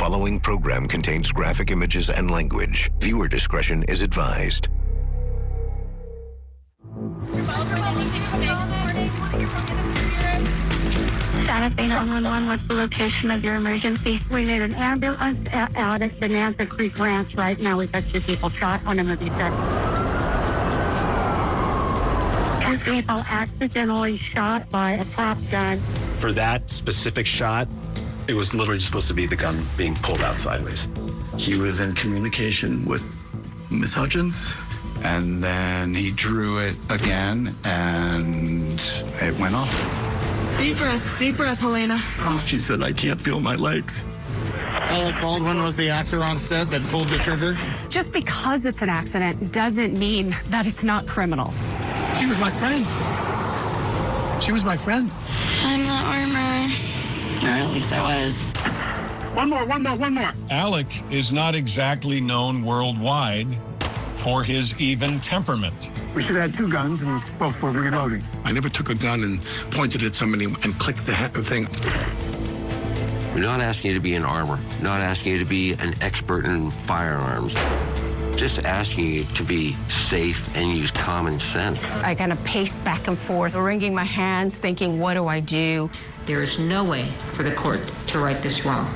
following program contains graphic images and language. Viewer discretion is advised. Santa Fe 911, what's the location of your emergency? We need an ambulance out at Bonanza Creek Ranch right now. We've got 2 people shot on a movie set. 2 people accidentally shot by a prop gun. For that specific shot, it was literally supposed to be the gun being pulled out sideways. He was in communication with Miss Hutchins, and then he drew it again, and it went off. Deep breath, Halyna. Oh, she said, I can't feel my legs. Alec Baldwin was the actor on set that pulled the trigger. Just because it's an accident doesn't mean that it's not criminal. She was my friend. She was my friend. I'm the armor. Or at least I was. One more. Alec is not exactly known worldwide for his even temperament. We should have had 2 guns and both were reloading. I never took a gun and pointed at somebody and clicked the thing. We're not asking you to be an armor, not asking you to be an expert in firearms. Just asking you to be safe and use common sense. I kind of paced back and forth, wringing my hands, thinking, what do I do? There is no way for the court to right this wrong.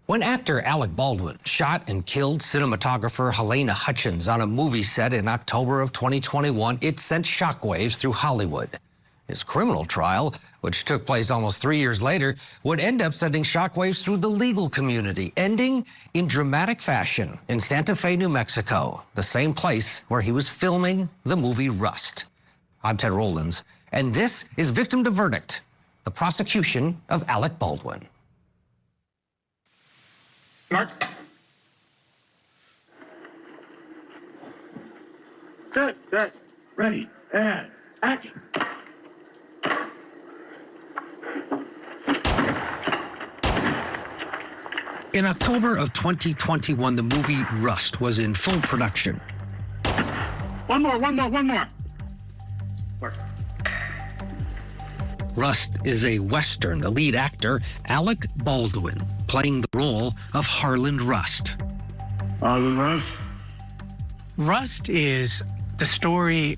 When actor Alec Baldwin shot and killed cinematographer Halyna Hutchins on a movie set in October of 2021, it sent shockwaves through Hollywood. His criminal trial, which took place almost 3 years later, would end up sending shockwaves through the legal community, ending in dramatic fashion in Santa Fe, New Mexico, the same place where he was filming the movie Rust. I'm Ted Rowlands, and this is Victim to Verdict, the prosecution of Alec Baldwin. Mark. Set, ready, and action. In October of 2021, the movie Rust was in full production. One more. Rust is a Western. The lead actor, Alec Baldwin, playing the role of Harland Rust. Rust? Rust is the story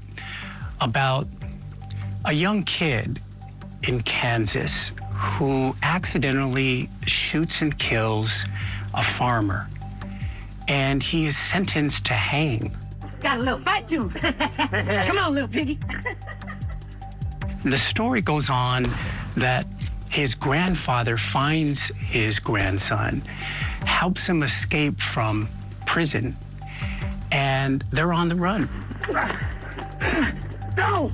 about a young kid in Kansas who accidentally shoots and kills a farmer, and he is sentenced to hang. Got a little fight too. Come on, little piggy. The story goes on that his grandfather finds his grandson, helps him escape from prison, and they're on the run. No!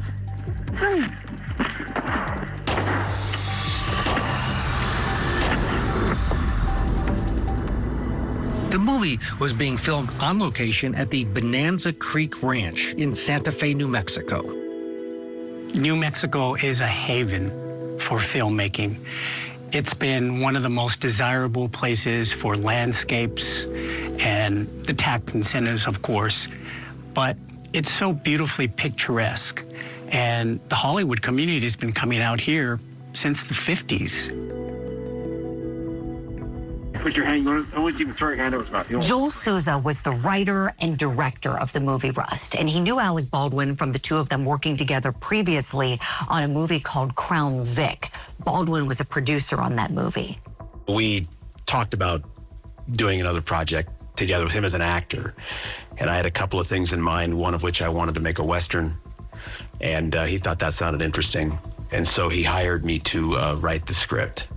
The movie was being filmed on location at the Bonanza Creek Ranch in Santa Fe, New Mexico. New Mexico is a haven for filmmaking. It's been one of the most desirable places for landscapes and the tax incentives, of course, but it's so beautifully picturesque. And the Hollywood community has been coming out here since the 50s. Put your hand, I want you to throw your hand over his mouth. Joel Souza was the writer and director of the movie Rust, and he knew Alec Baldwin from the 2 of them working together previously on a movie called Crown Vic. Baldwin was a producer on that movie. We talked about doing another project together with him as an actor, and I had a couple of things in mind, one of which I wanted to make a Western, and he thought that sounded interesting, and so he hired me to write the script.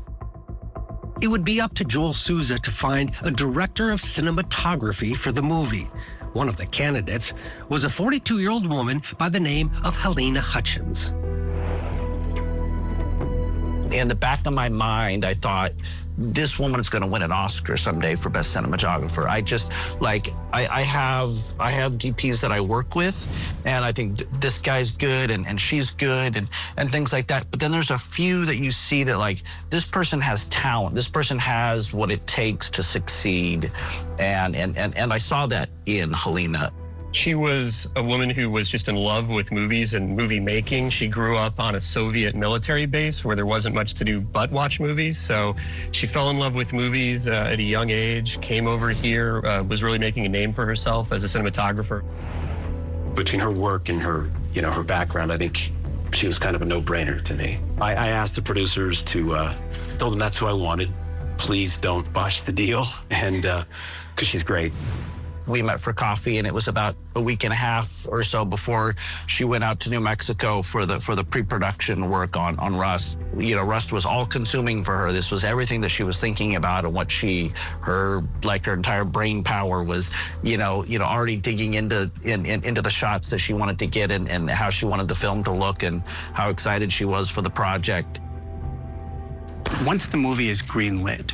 It would be up to Joel Souza to find a director of cinematography for the movie. One of the candidates was a 42-year-old woman by the name of Halyna Hutchins. In the back of my mind, I thought, this woman's going to win an Oscar someday for Best Cinematographer. I have DPs that I work with, and I think this guy's good, and she's good, and things like that. But then there's a few that you see that, like, this person has talent. This person has what it takes to succeed. And I saw that in Halyna. She was a woman who was just in love with movies and movie making. She grew up on a Soviet military base where there wasn't much to do but watch movies. So she fell in love with movies at a young age, came over here, was really making a name for herself as a cinematographer. Between her work and her, her background, I think she was kind of a no-brainer to me. I asked the producers told them that's who I wanted. Please don't botch the deal, and because she's great. We met for coffee, and it was about a week and a half or so before she went out to New Mexico for the pre-production work on Rust. Rust was all consuming for her. This was everything that she was thinking about, and what her entire brain power was, already digging into the shots that she wanted to get, and how she wanted the film to look, and how excited she was for the project. Once the movie is greenlit,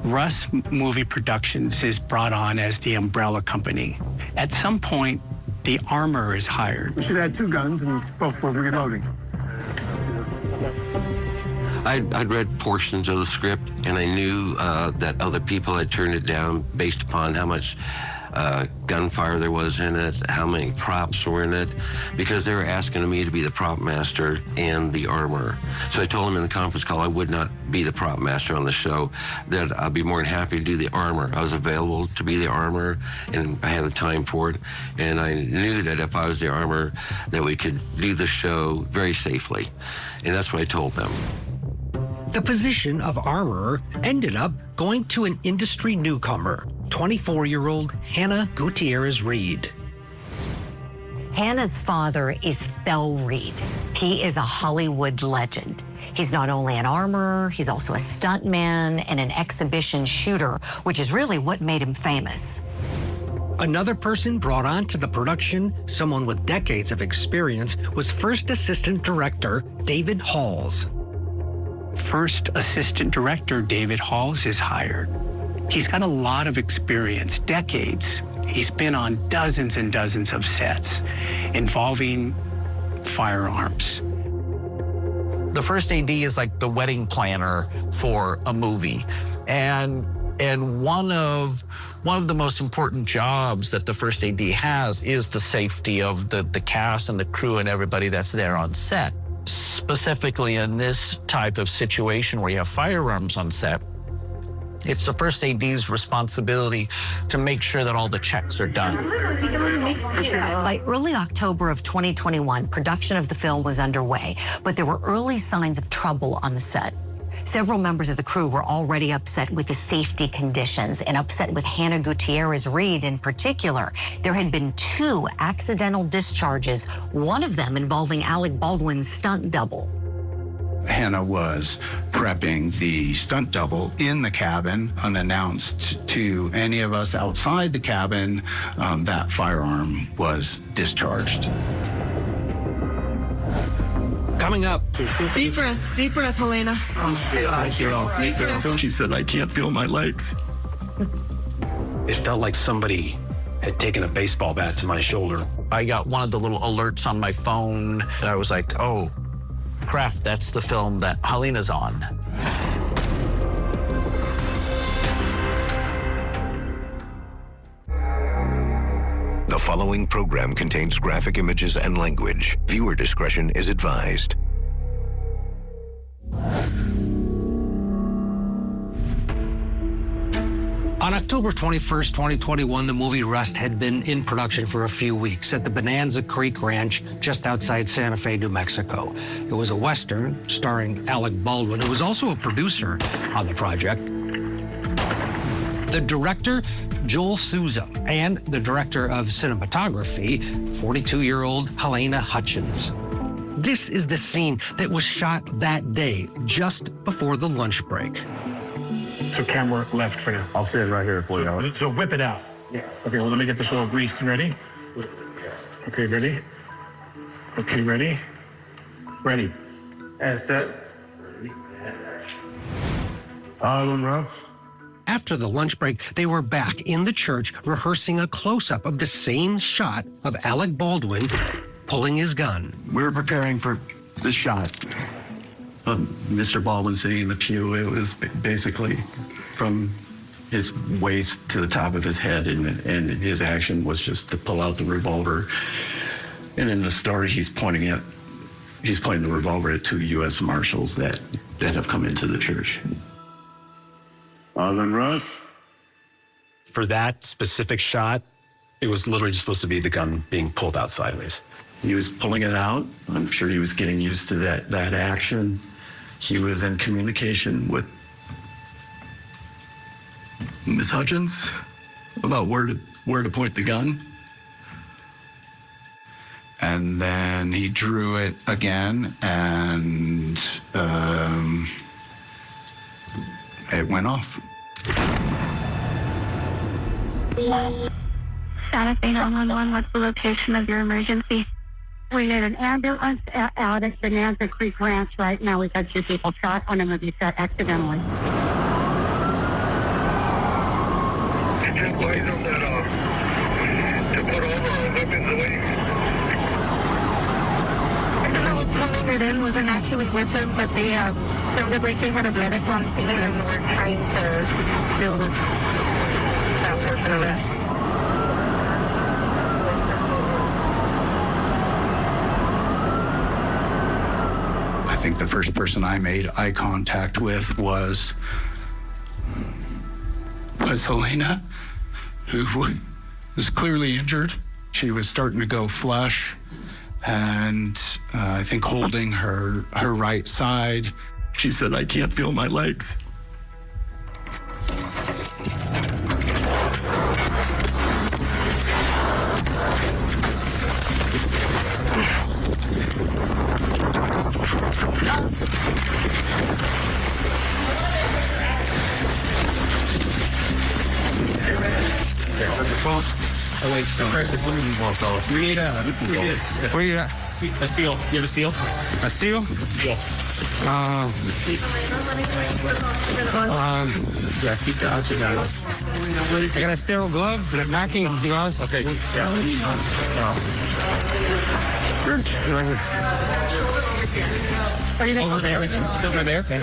Rust Movie Productions is brought on as the umbrella company. At some point, the armor is hired. We should have 2 guns, and both were reloading. I'd read portions of the script, and I knew that other people had turned it down based upon how much gunfire there was in it, how many props were in it, because they were asking me to be the prop master and the armor. So I told them in the conference call I would not be the prop master on the show, that I'd be more than happy to do the armor. I was available to be the armor, and I had the time for it, and I knew that if I was the armor, that we could do the show very safely, and that's what I told them. The position of armorer ended up going to an industry newcomer, 24-year-old Hannah Gutierrez-Reed. Hannah's father is Thel Reed. He is a Hollywood legend. He's not only an armorer, he's also a stuntman and an exhibition shooter, which is really what made him famous. Another person brought on to the production, someone with decades of experience, was First Assistant Director David Halls. First Assistant Director David Halls is hired. He's got a lot of experience, decades. He's been on dozens and dozens of sets involving firearms. The first AD is like the wedding planner for a movie. And one of the most important jobs that the first AD has is the safety of the cast and the crew and everybody that's there on set. Specifically in this type of situation where you have firearms on set, it's the first AD's responsibility to make sure that all the checks are done. By early October of 2021, production of the film was underway, but there were early signs of trouble on the set. Several members of the crew were already upset with the safety conditions and upset with Hannah Gutierrez-Reed in particular. There had been 2 accidental discharges, one of them involving Alec Baldwin's stunt double. Hannah was prepping the stunt double in the cabin, unannounced to any of us outside the cabin. That firearm was discharged. Coming up. Deep breath, Halyna. She said, I can't feel my legs. It felt like somebody had taken a baseball bat to my shoulder. I got one of the little alerts on my phone. I was like, oh, crap, that's the film that Halyna's on. The following program contains graphic images and language. Viewer discretion is advised. On October 21st, 2021, the movie Rust had been in production for a few weeks at the Bonanza Creek Ranch just outside Santa Fe, New Mexico. It was a Western starring Alec Baldwin, who was also a producer on the project. The director, Joel Souza, and the director of cinematography, 42-year-old Halyna Hutchins. This is the scene that was shot that day, just before the lunch break. So camera left for now. I'll stand right here for you. So whip it out. Yeah. Okay, well, let me get this all greased and ready. Okay, ready? Okay, ready? Ready. And set. After the lunch break, they were back in the church rehearsing a close-up of the same shot of Alec Baldwin pulling his gun. We were preparing for the shot of Mr. Baldwin sitting in the pew. It was basically from his waist to the top of his head, and his action was just to pull out the revolver. And in the story, he's pointing the revolver at 2 U.S. Marshals that have come into the church. Alden Russ. For that specific shot, it was literally just supposed to be the gun being pulled out sideways. He was pulling it out. I'm sure he was getting used to that action. He was in communication with Miss Hutchins about where to point the gun. And then he drew it again, and it went off. Status 911, what's the location of your emergency? We need an ambulance out at Bonanza Creek Ranch right now. We've got 2 people shot on a movie set accidentally. Just advise them that to put all the weapons away. It in wasn't actually with them, but they sounded like they had a medic on scene and were trying to deal with that person arrest. I think the first person I made eye contact with was Halyna, who was clearly injured. She was starting to go flush, and I think holding her right side. She said, "I can't feel my legs." Oh, wait, we need what do you got? A seal. You have a seal? A seal? Yeah. Yeah, keep the out your I got a sterile glove, the knocking gloves. Okay. Yeah. What do you think? Over there. Over there? Okay.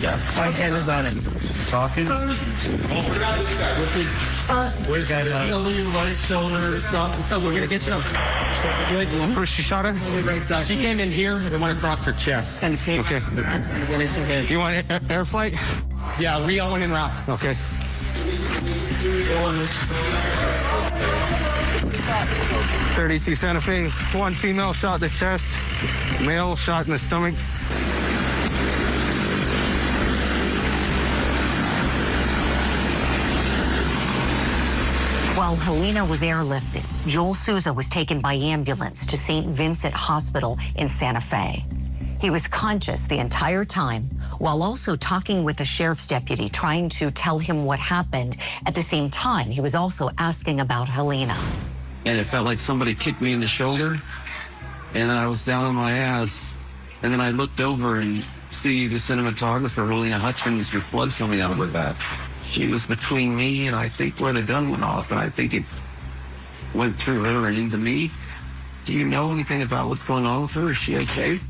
Yeah. My hand is on it. Talking. Where's that? Right shoulder. We're gonna get you up. First, she shot her. She came in here and went across her chest. Okay. You want air flight? Yeah, Rio went in route. Okay. 32 Santa Fe. 1 female shot in the chest. Male shot in the stomach. While Halyna was airlifted, Joel Souza was taken by ambulance to St. Vincent Hospital in Santa Fe. He was conscious the entire time, while also talking with a sheriff's deputy, trying to tell him what happened. At the same time, he was also asking about Halyna. And it felt like somebody kicked me in the shoulder, and then I was down on my ass, and then I looked over and see the cinematographer, Halyna Hutchins, with blood coming out of her back. She was between me and I think where the gun went off, and I think it went through her and into me. Do you know anything about what's going on with her? Is she okay?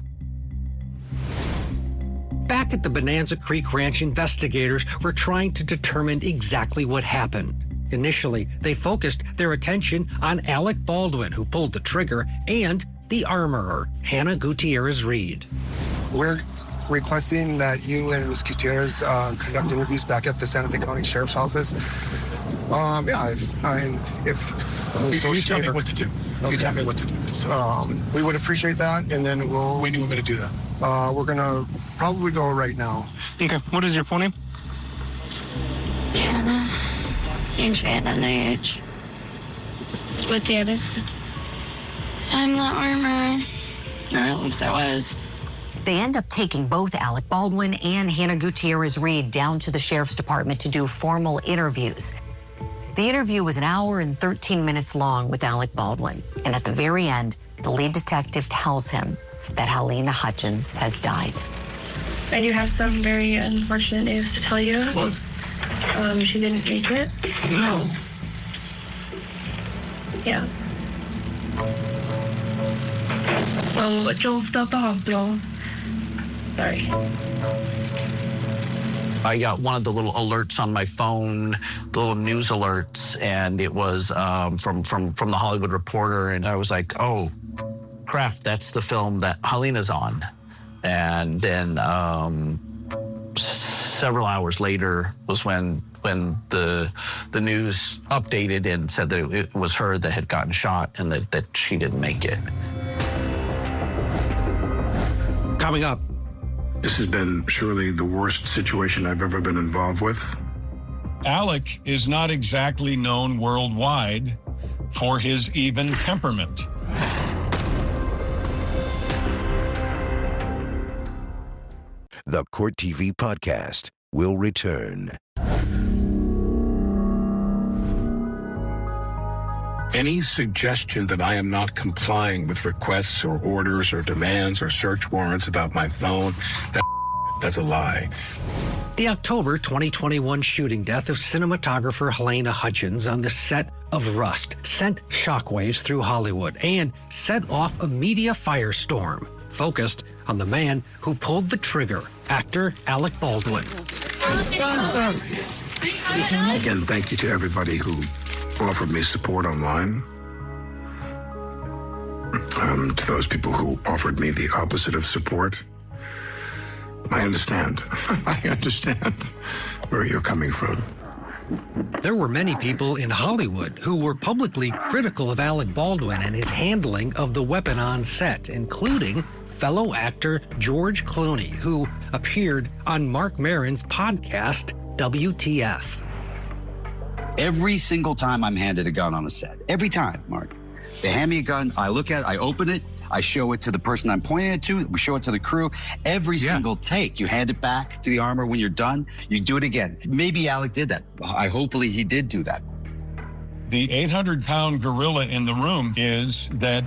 Back at the Bonanza Creek Ranch, investigators were trying to determine exactly what happened. Initially, they focused their attention on Alec Baldwin, who pulled the trigger, and the armorer, Hannah Gutierrez-Reed. We're requesting that you and Ms. Gutierrez conduct interviews back at the Santa Fe County Sheriff's Office. If you tell me what to do. Okay. You tell me what to do. We would appreciate that, and then we'll... When do you want me to do that? We're going to probably go right now. Okay. What is your full name? Hannah. Hannah H. Gutierrez. I'm the armorer. Or at least I was. They end up taking both Alec Baldwin and Hannah Gutierrez-Reed down to the sheriff's department to do formal interviews. The interview was 1 hour and 13 minutes long with Alec Baldwin. And at the very end, the lead detective tells him that Halyna Hutchins has died. I do have some very unfortunate news to tell you. She didn't make it. No. Yeah. Well, it drove stuff the hospital. Sorry. I got one of the little alerts on my phone, the little news alerts, and it was from the Hollywood Reporter, and I was like, oh, crap, that's the film that Halyna's on. And then several hours later was when the news updated and said that it was her that had gotten shot and that she didn't make it. Coming up. This has been surely the worst situation I've ever been involved with. Alec is not exactly known worldwide for his even temperament. The Court TV podcast will return. Any suggestion that I am not complying with requests or orders or demands or search warrants about my phone, that's a lie. The October 2021 shooting death of cinematographer Halyna Hutchins on the set of Rust sent shockwaves through Hollywood and set off a media firestorm focused on the man who pulled the trigger, actor Alec Baldwin. Again, thank you to everybody who offered me support online. To those people who offered me the opposite of support, I understand. I understand where you're coming from. There were many people in Hollywood who were publicly critical of Alec Baldwin and his handling of the weapon on set, including fellow actor George Clooney, who appeared on Marc Maron's podcast, WTF. Every single time I'm handed a gun on a set, every time, Mark, they hand me a gun, I look at it, I open it, I show it to the person I'm pointing it to, we show it to the crew. Every single take, you hand it back to the armor when you're done, you do it again. Maybe Alec did that. Hopefully he did do that. The 800-pound gorilla in the room is that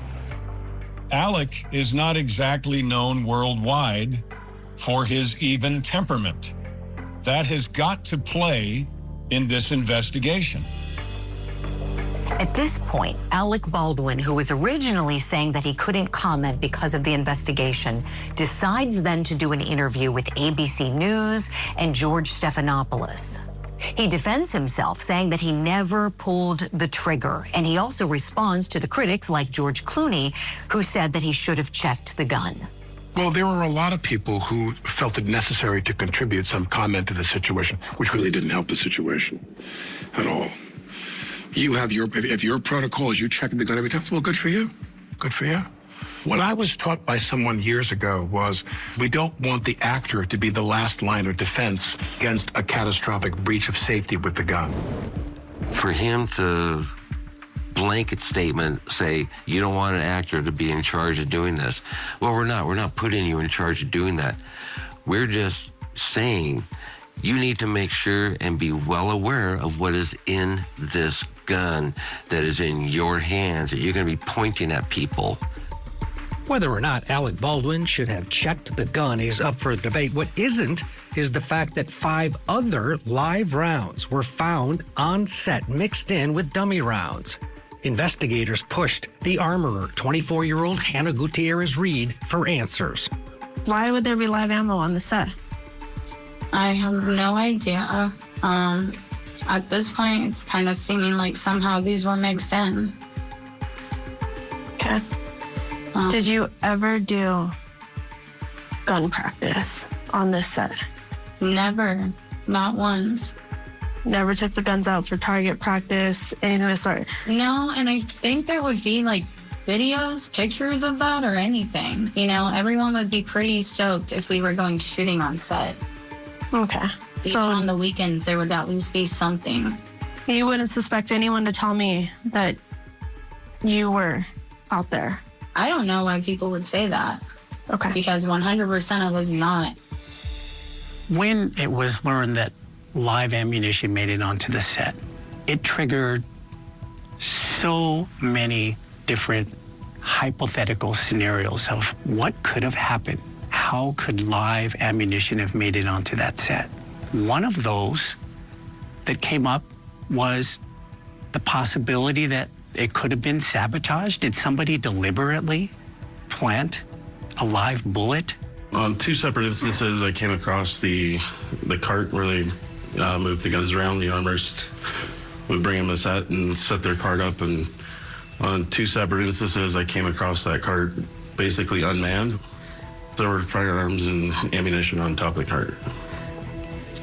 Alec is not exactly known worldwide for his even temperament. That has got to play in this investigation. At this point, Alec Baldwin, who was originally saying that he couldn't comment because of the investigation, decides then to do an interview with ABC News and George Stephanopoulos. He defends himself, saying that he never pulled the trigger, and he also responds to the critics like George Clooney, who said that he should have checked the gun. Well, there were a lot of people who felt it necessary to contribute some comment to the situation, which really didn't help the situation at all. You have if your protocol is you checking the gun every time, well, good for you. Good for you. What I was taught by someone years ago was we don't want the actor to be the last line of defense against a catastrophic breach of safety with the gun. For him to blanket statement say, you don't want an actor to be in charge of doing this. Well, we're not putting you in charge of doing that. We're just saying you need to make sure and be well aware of what is in this gun that is in your hands, that you're going to be pointing at people. Whether or not Alec Baldwin should have checked the gun is up for debate. What isn't is the fact that 5 other live rounds were found on set mixed in with dummy rounds. Investigators pushed the armorer, 24-year-old Hannah Gutierrez-Reed, for answers. Why would there be live ammo on the set? I have no idea. At this point, it's kind of seeming like somehow these were mixed in. Okay. Did you ever do gun practice on this set? Never. Not once. Never took the guns out for target practice, anything of the sort? No, and I think there would be like videos, pictures of that or anything. You know, everyone would be pretty stoked if we were going shooting on set. Okay. Even on the weekends, there would at least be something. You wouldn't suspect anyone to tell me that you were out there? I don't know why people would say that. Okay. Because 100% I was not. When it was learned that live ammunition made it onto the set, it triggered so many different hypothetical scenarios of what could have happened. how could live ammunition have made it onto that set? One of those that came up was the possibility that it could have been sabotage. Did somebody deliberately plant a live bullet? On two separate instances, I came across the cart where they moved the guns around. The armorist would bring them to set and set their cart up. And on two separate instances, I came across that cart basically unmanned. There were firearms and ammunition on top of the cart.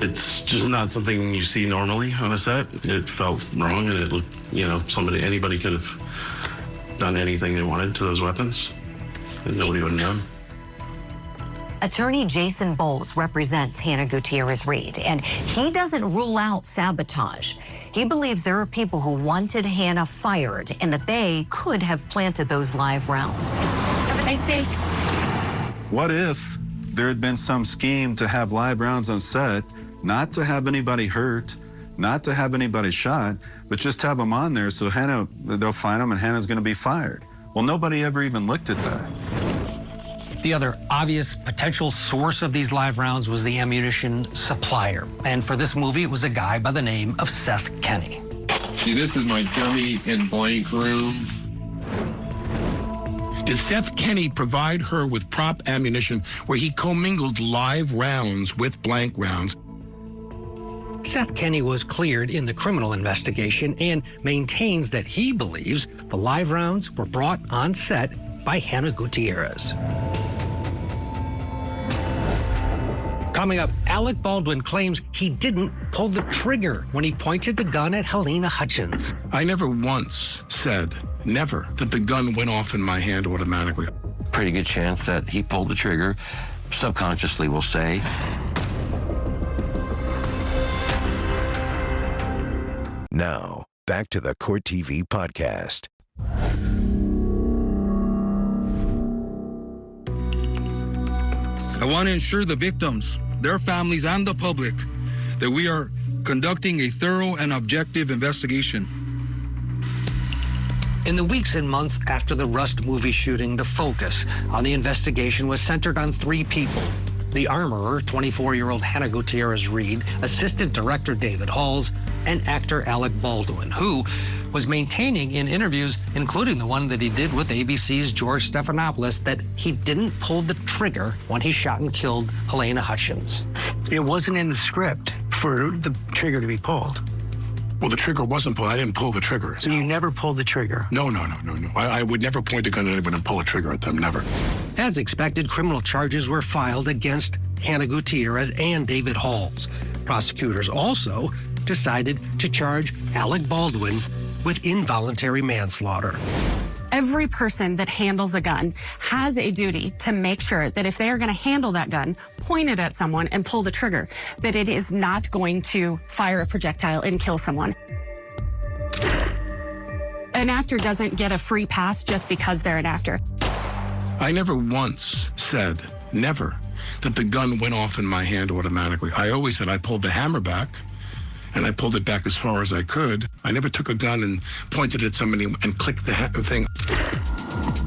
It's just not something you see normally on a set. It felt wrong, and it looked, anybody could have done anything they wanted to those weapons, and nobody would have known. Attorney Jason Bowles represents Hannah Gutierrez-Reed, and he doesn't rule out sabotage. He believes there are people who wanted Hannah fired and that they could have planted those live rounds. Have a nice day. What if there had been some scheme to have live rounds on set, not to have anybody hurt, not to have anybody shot, but just have them on there so they'll find them and Hannah's going to be fired? Well, nobody ever even looked at that. The other obvious potential source of these live rounds was the ammunition supplier. And for this movie, it was a guy by the name of Seth Kenny. See, this is my dummy and blank room. Did Seth Kenny provide her with prop ammunition where he commingled live rounds with blank rounds? Seth Kenny was cleared in the criminal investigation and maintains that he believes the live rounds were brought on set by Hannah Gutierrez. Coming up, Alec Baldwin claims he didn't pull the trigger when he pointed the gun at Halyna Hutchins. I never once said, never, that the gun went off in my hand automatically. Pretty good chance that he pulled the trigger, subconsciously we'll say. Now, back to the Court TV podcast. I want to ensure the victims, their families, and the public that we are conducting a thorough and objective investigation. In the weeks and months after the Rust movie shooting, the focus on the investigation was centered on three people. The armorer, 24-year-old Hannah Gutierrez-Reed, assistant director David Halls, and actor Alec Baldwin, who was maintaining in interviews, including the one that he did with ABC's George Stephanopoulos, that he didn't pull the trigger when he shot and killed Halyna Hutchins. It wasn't in the script for the trigger to be pulled. Well, the trigger wasn't pulled. I didn't pull the trigger. So you never pulled the trigger? No. I would never point a gun at anyone and pull a trigger at them, never. As expected, criminal charges were filed against Hannah Gutierrez and David Halls. Prosecutors also decided to charge Alec Baldwin with involuntary manslaughter. Every person that handles a gun has a duty to make sure that if they are going to handle that gun, point it at someone and pull the trigger, that it is not going to fire a projectile and kill someone. An actor doesn't get a free pass just because they're an actor. I never once said, never, that the gun went off in my hand automatically. I always said I pulled the hammer back, and I pulled it back as far as I could. I never took a gun and pointed at somebody and clicked the thing.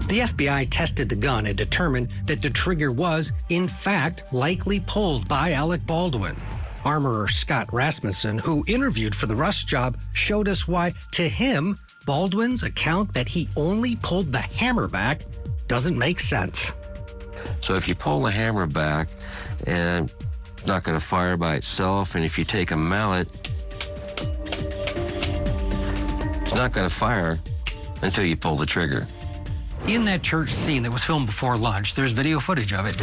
The FBI tested the gun and determined that the trigger was, in fact, likely pulled by Alec Baldwin. Armorer Scott Rasmussen, who interviewed for the Rust job, showed us why, to him, Baldwin's account that he only pulled the hammer back doesn't make sense. So if you pull the hammer back and it's not going to fire by itself, and if you take a mallet, it's not going to fire until you pull the trigger. In that church scene that was filmed before lunch, there's video footage of it.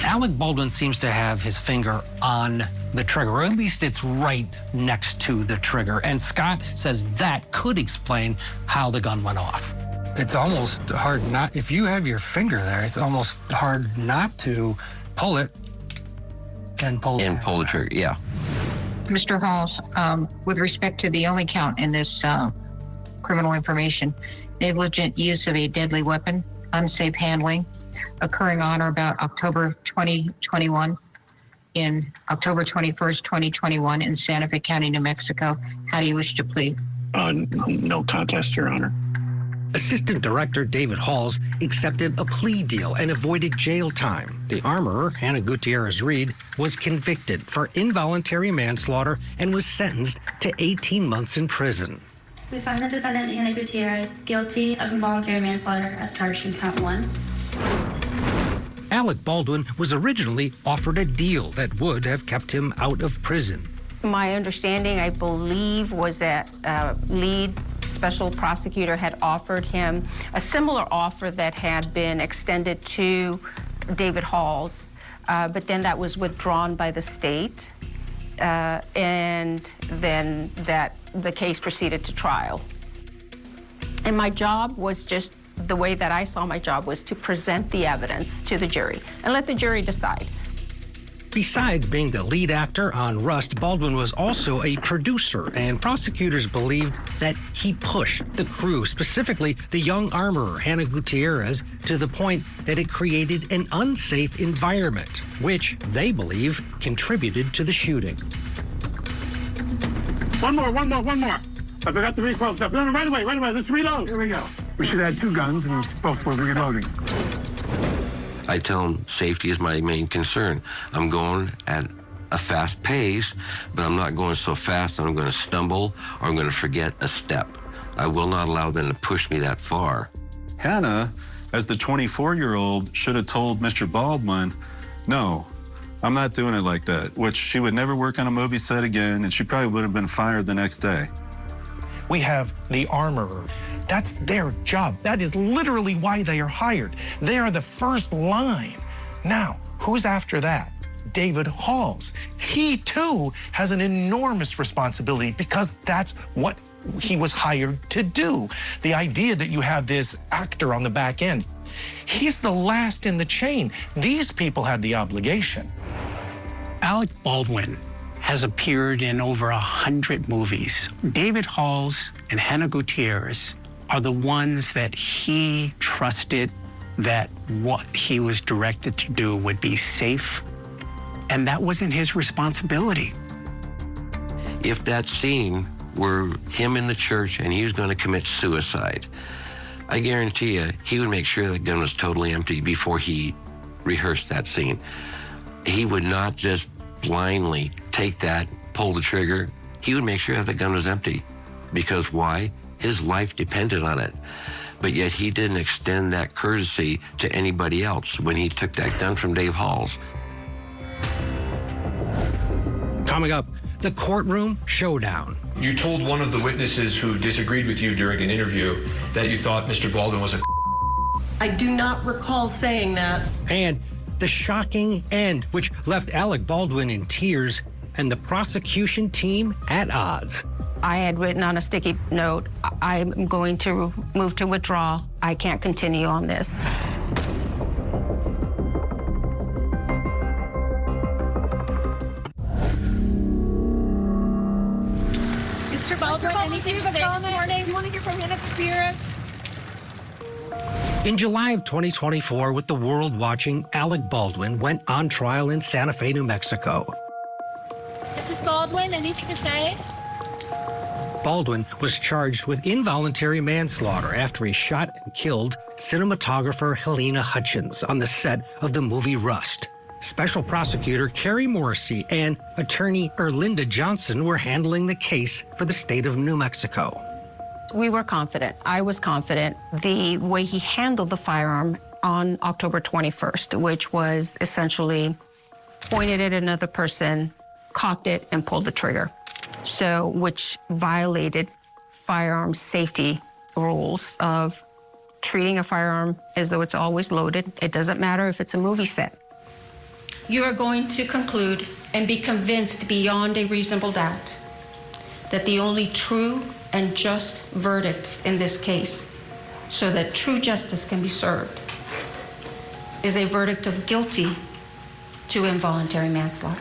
Alec Baldwin seems to have his finger on the trigger, or at least it's right next to the trigger. And Scott says that could explain how the gun went off. It's almost hard not, if you have your finger there, it's almost hard not to pull it and pull the trigger, yeah. Mr. Halls, with respect to the only count in this criminal information, negligent use of a deadly weapon, unsafe handling, occurring on or about October 2021, in October 21st, 2021 in Santa Fe County, New Mexico. How do you wish to plead? No contest, Your Honor. Assistant Director David Halls accepted a plea deal and avoided jail time. The armorer, Hannah Gutierrez-Reed, was convicted for involuntary manslaughter and was sentenced to 18 months in prison. We find the defendant, Hannah Gutierrez, guilty of involuntary manslaughter as charged in count 1. Alec Baldwin was originally offered a deal that would have kept him out of prison. My understanding, I believe, was that lead special prosecutor had offered him a similar offer that had been extended to David Halls, but then that was withdrawn by the state, and then the case proceeded to trial. And my job was just, the way that I saw my job was to present the evidence to the jury and let the jury decide. Besides being the lead actor on Rust, Baldwin was also a producer, and prosecutors believed that he pushed the crew, specifically the young armorer, Hannah Gutierrez, to the point that it created an unsafe environment, which they believe contributed to the shooting. One more. I forgot the recoil stuff. No, right away. Let's reload. Here we go. We should have 2 guns and both were reloading. I tell them safety is my main concern. I'm going at a fast pace, but I'm not going so fast that I'm going to stumble or I'm going to forget a step. I will not allow them to push me that far. Hannah, as the 24-year-old, should have told Mr. Baldwin, no, I'm not doing it like that, which she would never work on a movie set again, and she probably would have been fired the next day. We have the armorer. That's their job. That is literally why they are hired. They are the first line. Now, who's after that? David Halls. He, too, has an enormous responsibility because that's what he was hired to do. The idea that you have this actor on the back end, he's the last in the chain. These people had the obligation. Alec Baldwin has appeared in over 100 movies. David Halls and Hannah Gutierrez are the ones that he trusted that what he was directed to do would be safe, and that wasn't his responsibility. If that scene were him in the church and he was going to commit suicide, I guarantee you he would make sure the gun was totally empty before he rehearsed that scene. He would not just blindly take that, pull the trigger. He would make sure that the gun was empty. Because why? His life depended on it. But yet he didn't extend that courtesy to anybody else when he took that gun from Dave Halls. Coming up, the courtroom showdown. You told one of the witnesses who disagreed with you during an interview that you thought Mr. Baldwin was a I do not recall saying that. And the shocking end, which left Alec Baldwin in tears and the prosecution team at odds. I had written on a sticky note, I'm going to move to withdraw. I can't continue on this. Mr. Baldwin, anything to say this morning? Do you want to hear from Hannah Gutierrez? In July of 2024, with the world watching, Alec Baldwin went on trial in Santa Fe, New Mexico. Mrs. Baldwin, anything to say? Baldwin was charged with involuntary manslaughter after he shot and killed cinematographer Halyna Hutchins on the set of the movie Rust. Special prosecutor Carrie Morrissey and attorney Erlinda Johnson were handling the case for the state of New Mexico. We were confident. I was confident. The way he handled the firearm on October 21st, which was essentially pointed at another person, cocked it, and pulled the trigger. So, which violated firearm safety rules of treating a firearm as though it's always loaded. It doesn't matter if it's a movie set. You are going to conclude and be convinced beyond a reasonable doubt that the only true and just verdict in this case, so that true justice can be served, is a verdict of guilty to involuntary manslaughter.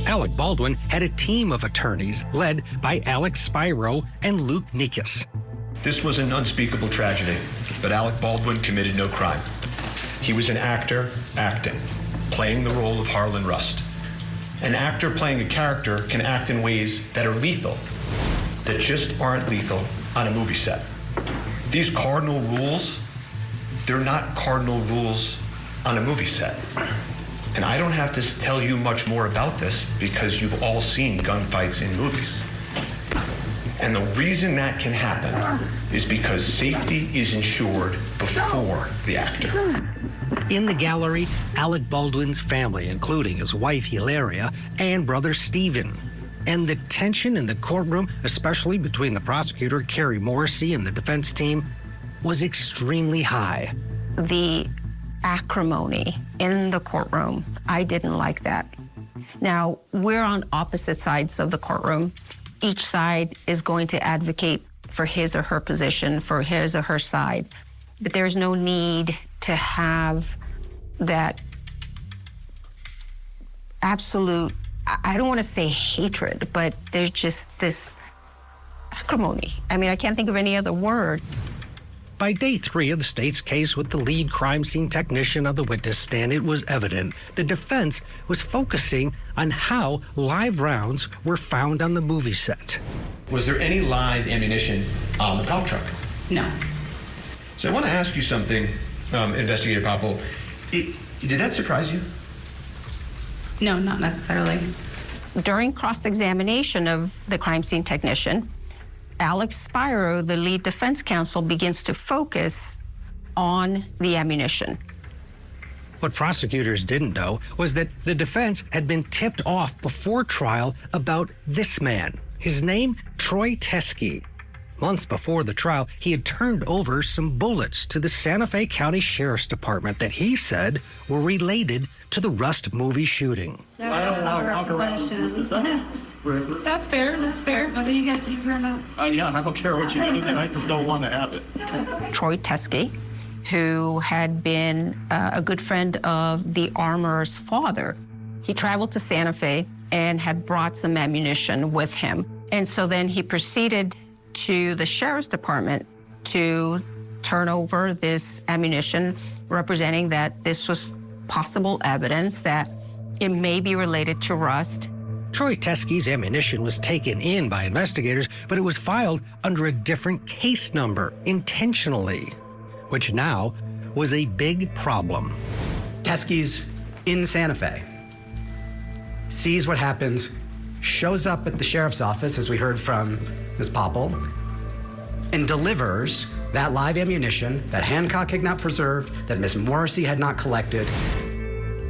Alec Baldwin had a team of attorneys led by Alex Spiro and Luke Nikas. This was an unspeakable tragedy, but Alec Baldwin committed no crime. He was an actor acting, playing the role of Harlan Rust. An actor playing a character can act in ways that are lethal, that just aren't lethal on a movie set. These cardinal rules, they're not cardinal rules on a movie set. And I don't have to tell you much more about this because you've all seen gunfights in movies. And the reason that can happen is because safety is ensured before the actor. In the gallery, Alec Baldwin's family, including his wife Hilaria and brother Stephen. And the tension in the courtroom, especially between the prosecutor, Carrie Morrissey, and the defense team, was extremely high. The acrimony in the courtroom, I didn't like that. Now, we're on opposite sides of the courtroom. Each side is going to advocate for his or her position, for his or her side. But there's no need to have that absolute, I don't want to say hatred, but there's just this acrimony. I mean, I can't think of any other word. By day 3 of the state's case with the lead crime scene technician on the witness stand, it was evident the defense was focusing on how live rounds were found on the movie set. Was there any live ammunition on the plow truck? No. So I want to ask you something, Investigator Popple. Did that surprise you? No, not necessarily. During cross-examination of the crime scene technician, Alex Spiro, the lead defense counsel, begins to focus on the ammunition. What prosecutors didn't know was that the defense had been tipped off before trial about this man. His name, Troy Teskey. Months before the trial, he had turned over some bullets to the Santa Fe County Sheriff's Department that he said were related to the Rust movie shooting. I don't want to questions. That's fair. That's fair. What do you guys think or not? Yeah, I don't care what you do. I just don't want to have it. Troy Teskey, who had been a good friend of the armorer's father, he traveled to Santa Fe and had brought some ammunition with him. And so then he proceeded to the Sheriff's Department to turn over this ammunition, representing that this was possible evidence that it may be related to rust. Troy Teskey's ammunition was taken in by investigators, but it was filed under a different case number intentionally, which now was a big problem. Teskey's in Santa Fe, sees what happens, shows up at the sheriff's office, as we heard from Ms. Popple, and delivers that live ammunition that Hancock had not preserved, that Ms. Morrissey had not collected.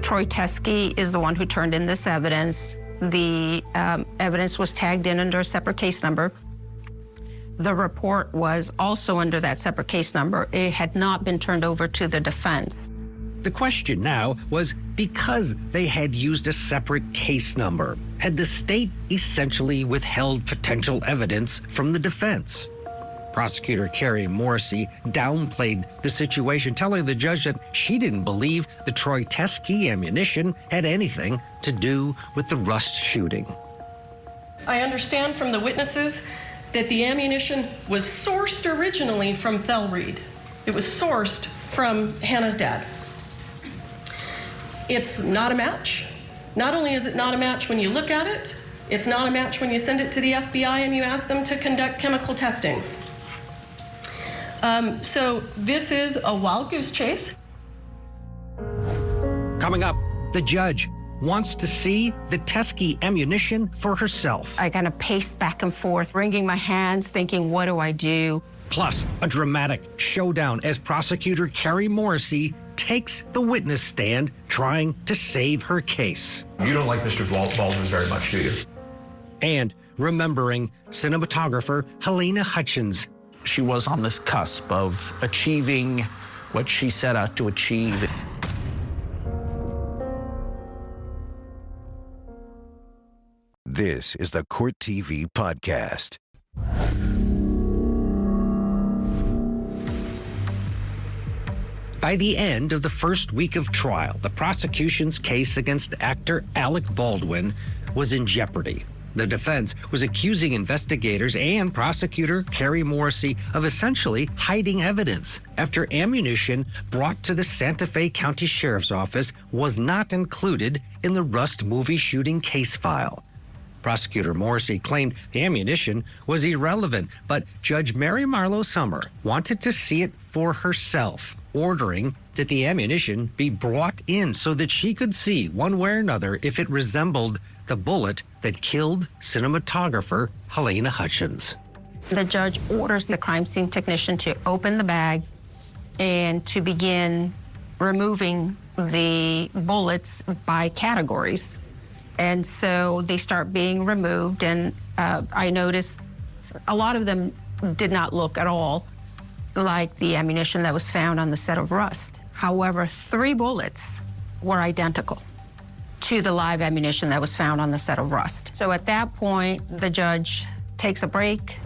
Troy Teskey is the one who turned in this evidence. The evidence was tagged in under a separate case number. The report was also under that separate case number. It had not been turned over to the defense. The question now was, because they had used a separate case number, had the state essentially withheld potential evidence from the defense? Prosecutor Carrie Morrissey downplayed the situation, telling the judge that she didn't believe the Troy Teskey ammunition had anything to do with the Rust shooting. I understand from the witnesses that the ammunition was sourced originally from Thelreed. It was sourced from Hannah's dad. It's not a match. Not only is it not a match when you look at it, it's not a match when you send it to the FBI and you ask them to conduct chemical testing. So this is a wild goose chase. Coming up, the judge wants to see the Teskey ammunition for herself. I kind of paced back and forth, wringing my hands, thinking, what do I do? Plus, a dramatic showdown as prosecutor Carrie Morrissey takes the witness stand trying to save her case. You don't like Mr. Baldwin very much, do you? And remembering cinematographer Halyna Hutchins. She was on this cusp of achieving what she set out to achieve. This is the Court TV Podcast. By the end of the first week of trial, the prosecution's case against actor Alec Baldwin was in jeopardy. The defense was accusing investigators and prosecutor Carrie Morrissey of essentially hiding evidence after ammunition brought to the Santa Fe County Sheriff's Office was not included in the Rust movie shooting case file. Prosecutor Morrissey claimed the ammunition was irrelevant, but Judge Mary Marlowe Summer wanted to see it for herself, ordering that the ammunition be brought in so that she could see one way or another if it resembled the bullet that killed cinematographer Halyna Hutchins. The judge orders the crime scene technician to open the bag and to begin removing the bullets by categories. And so they start being removed, and I noticed a lot of them did not look at all like the ammunition that was found on the set of Rust. However, 3 bullets were identical to the live ammunition that was found on the set of Rust. So at that point, the judge takes a break.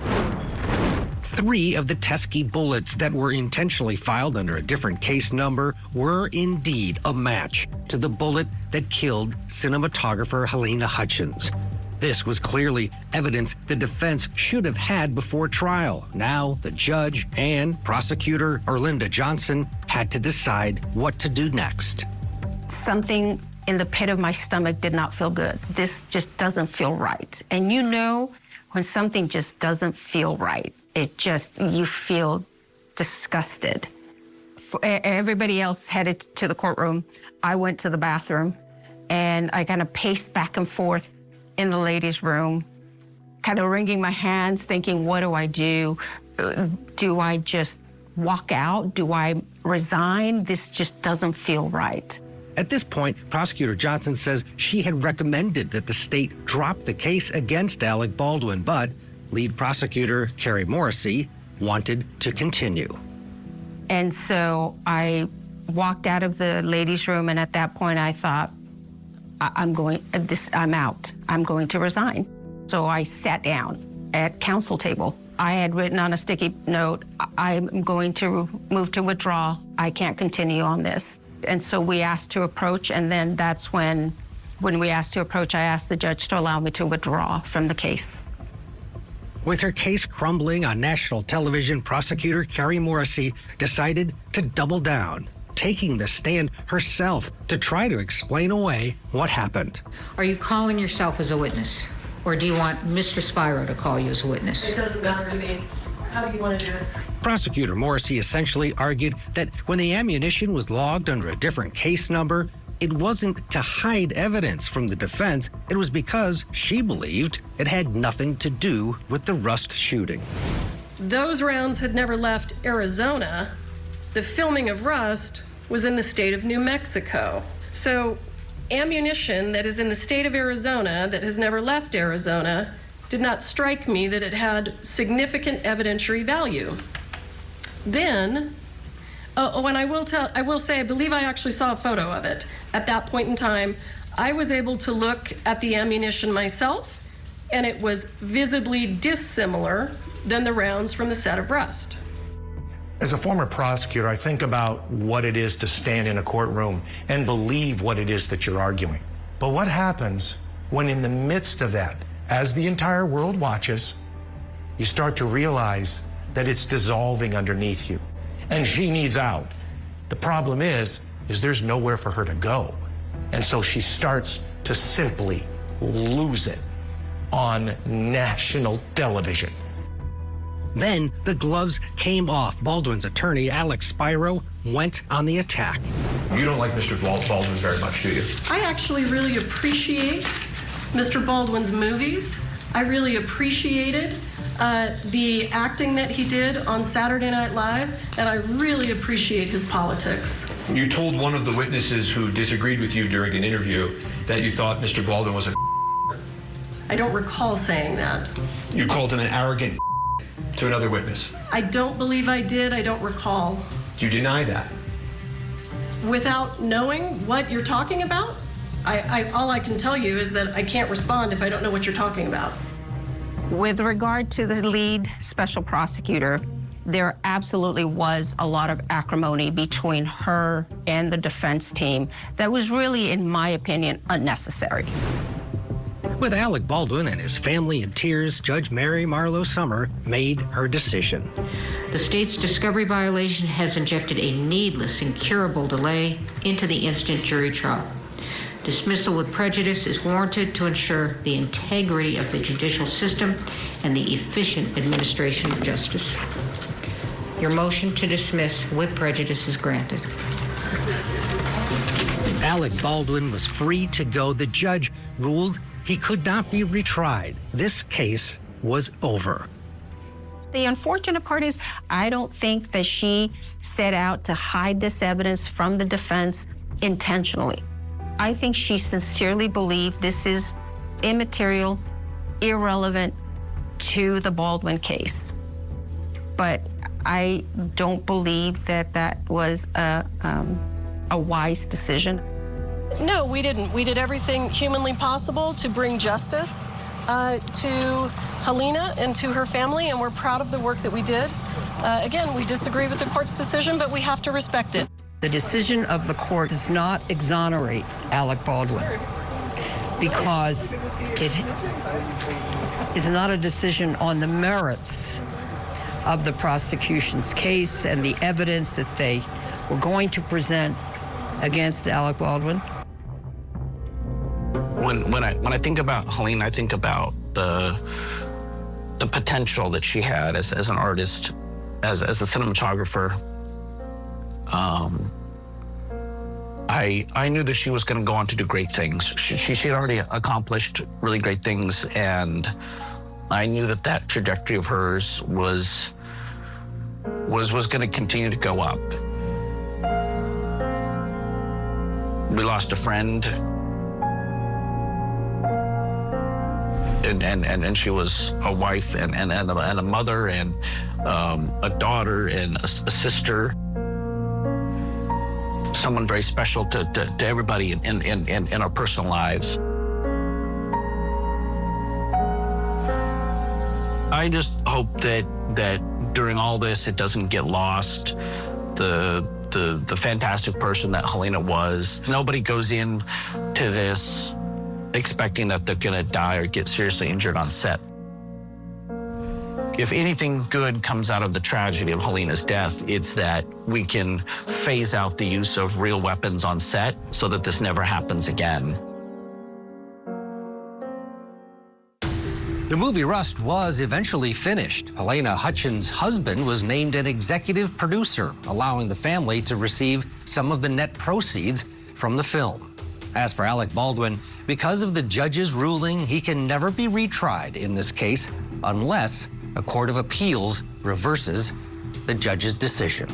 3 of the Teskey bullets that were intentionally filed under a different case number were indeed a match to the bullet that killed cinematographer Halyna Hutchins. This was clearly evidence the defense should have had before trial. Now, the judge and prosecutor Erlinda Johnson had to decide what to do next. Something in the pit of my stomach did not feel good. This just doesn't feel right. And you know when something just doesn't feel right, you feel disgusted. Everybody else headed to the courtroom. I went to the bathroom, and I kind of paced back and forth in the ladies' room, kind of wringing my hands, thinking, what do I do? Do I just walk out? Do I resign? This just doesn't feel right. At this point, Prosecutor Johnson says she had recommended that the state drop the case against Alec Baldwin, but lead prosecutor Carrie Morrissey wanted to continue. And so I walked out of the ladies' room, and at that point I thought, I'm out. I'm going to resign. So I sat down at counsel table. I had written on a sticky note, I'm going to move to withdraw. I can't continue on this. And so we asked to approach, and then that's when we asked to approach, I asked the judge to allow me to withdraw from the case. With her case crumbling on national television, prosecutor Carrie Morrissey decided to double down, taking the stand herself to try to explain away what happened. Are you calling yourself as a witness, or do you want Mr. Spiro to call you as a witness? It doesn't matter to me. How do you want to do it? Prosecutor Morrissey essentially argued that when the ammunition was logged under a different case number, it wasn't to hide evidence from the defense. It was because she believed it had nothing to do with the Rust shooting. Those rounds had never left Arizona. The filming of Rust was in the state of New Mexico. So ammunition that is in the state of Arizona that has never left Arizona did not strike me that it had significant evidentiary value. Then, and I will say, I believe I actually saw a photo of it. At that point in time, I was able to look at the ammunition myself, and it was visibly dissimilar than the rounds from the set of Rust. As a former prosecutor, I think about what it is to stand in a courtroom and believe what it is that you're arguing. But what happens when in the midst of that, as the entire world watches, you start to realize that it's dissolving underneath you, and she needs out. The problem is there's nowhere for her to go. And so she starts to simply lose it on national television. Then the gloves came off. Baldwin's attorney, Alec Spiro, went on the attack. You don't like Mr. Baldwin very much, do you? I actually really appreciate Mr. Baldwin's movies. I really appreciated the acting that he did on Saturday Night Live, and I really appreciate his politics. You told one of the witnesses who disagreed with you during an interview that you thought Mr. Baldwin was a I don't recall saying that. You called him an arrogant to another witness. I don't believe I did. I don't recall. Do you deny that? Without knowing what you're talking about, all I can tell you is that I can't respond if I don't know what you're talking about. With regard to the lead special prosecutor, there absolutely was a lot of acrimony between her and the defense team that was really, in my opinion, unnecessary. With Alec Baldwin and his family in tears, Judge Mary Marlowe Summer made her decision. The state's discovery violation has injected a needless, incurable delay into the instant jury trial. Dismissal with prejudice is warranted to ensure the integrity of the judicial system and the efficient administration of justice. Your motion to dismiss with prejudice is granted. Alec Baldwin was free to go. The judge ruled he could not be retried. This case was over. The unfortunate part is I don't think that she set out to hide this evidence from the defense intentionally. I think she sincerely believed this is immaterial, irrelevant to the Baldwin case. But I don't believe that that was a wise decision. No, we didn't. We did everything humanly possible to bring justice to Halyna and to her family, and we're proud of the work that we did. Again, we disagree with the court's decision, but we have to respect it. The decision of the court does not exonerate Alec Baldwin because it is not a decision on the merits of the prosecution's case and the evidence that they were going to present against Alec Baldwin. When I think about Halyna, I think about the potential that she had as an artist, as a cinematographer. I knew that she was going to go on to do great things. She had already accomplished really great things, and I knew that trajectory of hers was going to continue to go up. We lost a friend, and she was a wife and a mother and a daughter and a sister. Someone very special to everybody in our personal lives. I just hope that during all this, it doesn't get lost. The fantastic person that Halyna was. Nobody goes in to this expecting that they're gonna die or get seriously injured on set. If anything good comes out of the tragedy of Halyna's death, it's that we can phase out the use of real weapons on set so that this never happens again. The movie Rust was eventually finished. Halyna Hutchins' husband was named an executive producer, allowing the family to receive some of the net proceeds from the film. As for Alec Baldwin, because of the judge's ruling, he can never be retried in this case unless a court of appeals reverses the judge's decision.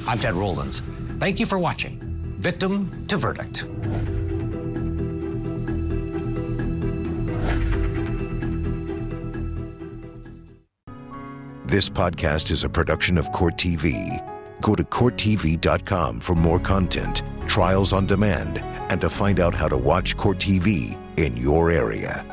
I'm Ted Rowlands. Thank you for watching Victim to Verdict. This podcast is a production of Court TV. Go to CourtTV.com for more content, trials on demand, and to find out how to watch Court TV in your area.